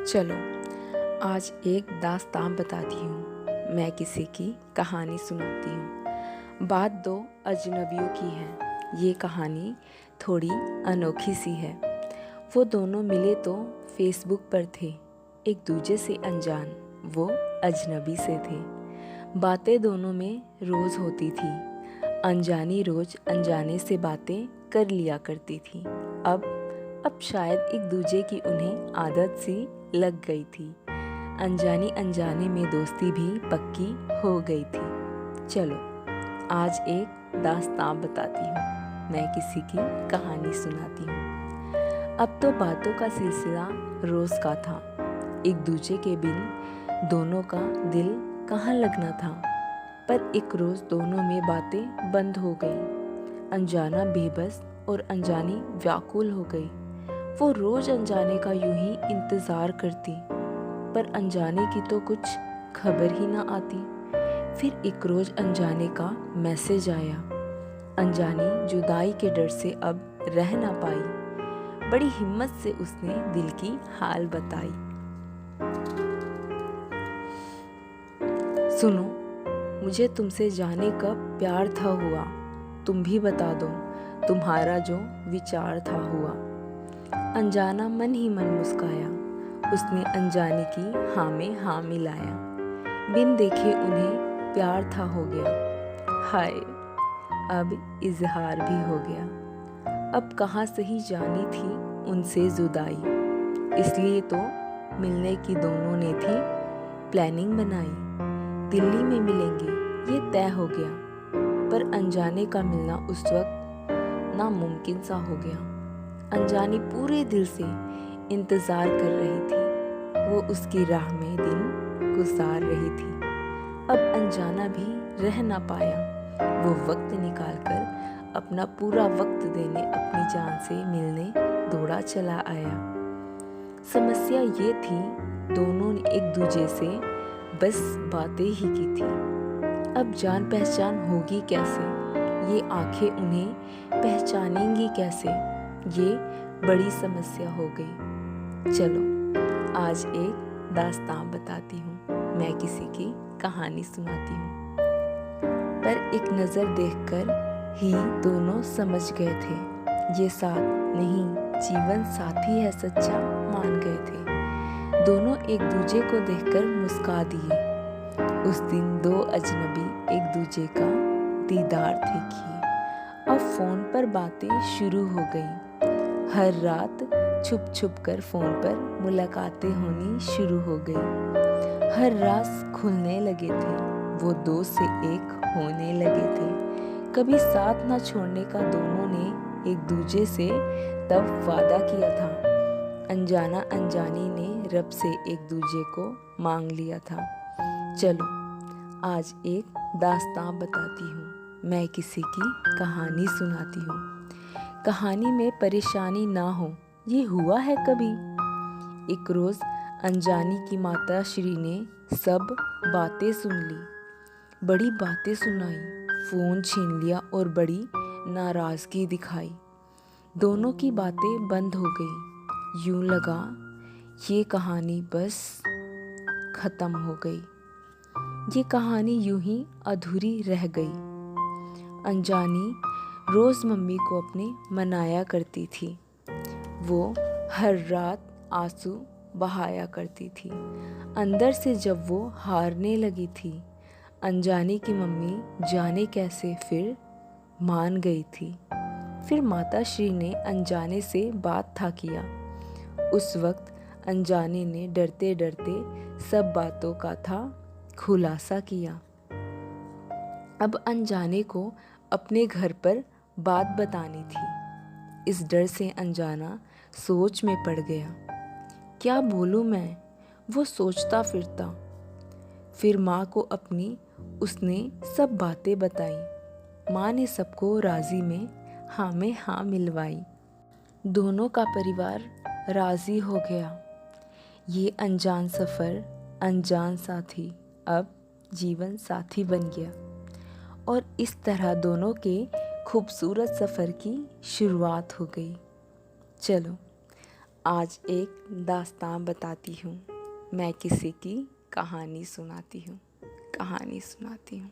चलो आज एक दास्तान बताती हूँ, मैं किसी की कहानी सुनाती हूँ। बात दो अजनबियों की है। ये कहानी थोड़ी अनोखी सी है। वो दोनों मिले तो फेसबुक पर थे, एक दूजे से अनजान, वो अजनबी से थे। बातें दोनों में रोज़ होती थी। अनजानी रोज़ अनजाने से बातें कर लिया करती थी। अब शायद एक दूजे की उन्हें आदत सी लग गई थी। अनजानी अनजाने में दोस्ती भी पक्की हो गई थी। चलो आज एक दास्तान बताती हूँ, मैं किसी की कहानी सुनाती हूँ। अब तो बातों का सिलसिला रोज़ का था। एक दूजे के बिन दोनों का दिल कहाँ लगना था। पर एक रोज़ दोनों में बातें बंद हो गई। अनजाना बेबस और अनजानी व्याकुल हो गई। वो रोज अनजाने का यूं ही इंतजार करती, पर अनजाने की तो कुछ खबर ही ना आती। फिर एक रोज अनजाने का मैसेज आया। अनजानी जुदाई के डर से अब रह ना पाई। बड़ी हिम्मत से उसने दिल की हाल बताई। सुनो, मुझे तुमसे जाने का प्यार था हुआ। तुम भी बता दो, तुम्हारा जो विचार था हुआ। अनजाना मन ही मन मुस्काया। उसने अनजानी की हाँ में हाँ मिलाया। बिन देखे उन्हें प्यार था हो गया। हाय, अब इजहार भी हो गया। अब कहाँ सही जानी थी उनसे जुदाई, इसलिए तो मिलने की दोनों ने थी प्लानिंग बनाई। दिल्ली में मिलेंगे ये तय हो गया, पर अनजाने का मिलना उस वक्त नामुमकिन सा हो गया। अनजानी पूरे दिल से इंतज़ार कर रही थी। वो उसकी राह में दिन गुजार रही थी। अब अनजाना भी रह ना पाया। वो वक्त निकालकर अपना पूरा वक्त देने अपनी जान से मिलने दौड़ा चला आया। समस्या ये थी, दोनों ने एक दूजे से बस बातें ही की थी। अब जान पहचान होगी कैसे? ये आंखें उन्हें पहचानेंगी कैसे? ये बड़ी समस्या हो गई। चलो आज एक दास्तान बताती हूँ, मैं किसी की कहानी सुनाती हूँ। पर एक नज़र देखकर ही दोनों समझ गए थे, ये साथ नहीं जीवन साथी है सच्चा, मान गए थे। दोनों एक दूजे को देखकर मुस्का दिए। उस दिन दो अजनबी एक दूजे का दीदार थे किए। अब फोन पर बातें शुरू हो गई। हर रात छुप छुप कर फोन पर मुलाकातें होनी शुरू हो गई। हर राज खुलने लगे थे। वो दो से एक होने लगे थे। कभी साथ ना छोड़ने का दोनों ने एक दूजे से तब वादा किया था। अनजाना अनजानी ने रब से एक दूजे को मांग लिया था। चलो आज एक दास्तान बताती हूँ, मैं किसी की कहानी सुनाती हूँ। कहानी में परेशानी ना हो, ये हुआ है कभी? एक रोज अनजानी की माता श्री ने सब बातें सुन ली। बड़ी बातें सुनाई, फोन छीन लिया और बड़ी नाराजगी दिखाई। दोनों की बातें बंद हो गई। यूं लगा ये कहानी बस खत्म हो गई। ये कहानी यूं ही अधूरी रह गई। अनजानी रोज मम्मी को अपने मनाया करती थी। वो हर रात आंसू बहाया करती थी। अंदर से जब वो हारने लगी थी, अनजानी की मम्मी जाने कैसे फिर मान गई थी। फिर माता श्री ने अनजाने से बात था किया। उस वक्त अनजाने ने डरते डरते सब बातों का था खुलासा किया। अब अनजाने को अपने घर पर बात बतानी थी। इस डर से अनजाना सोच में पड़ गया। क्या बोलूं मैं? वो सोचता फिरता। फिर माँ को अपनी उसने सब बातें बताई। माँ ने सबको राजी में हाँ मिलवाई। दोनों का परिवार राजी हो गया। ये अनजान सफ़र अनजान साथी अब जीवन साथी बन गया। और इस तरह दोनों के खूबसूरत सफ़र की शुरुआत हो गई। चलो आज एक दास्तां बताती हूँ, मैं किसी की कहानी सुनाती हूँ, कहानी सुनाती हूँ।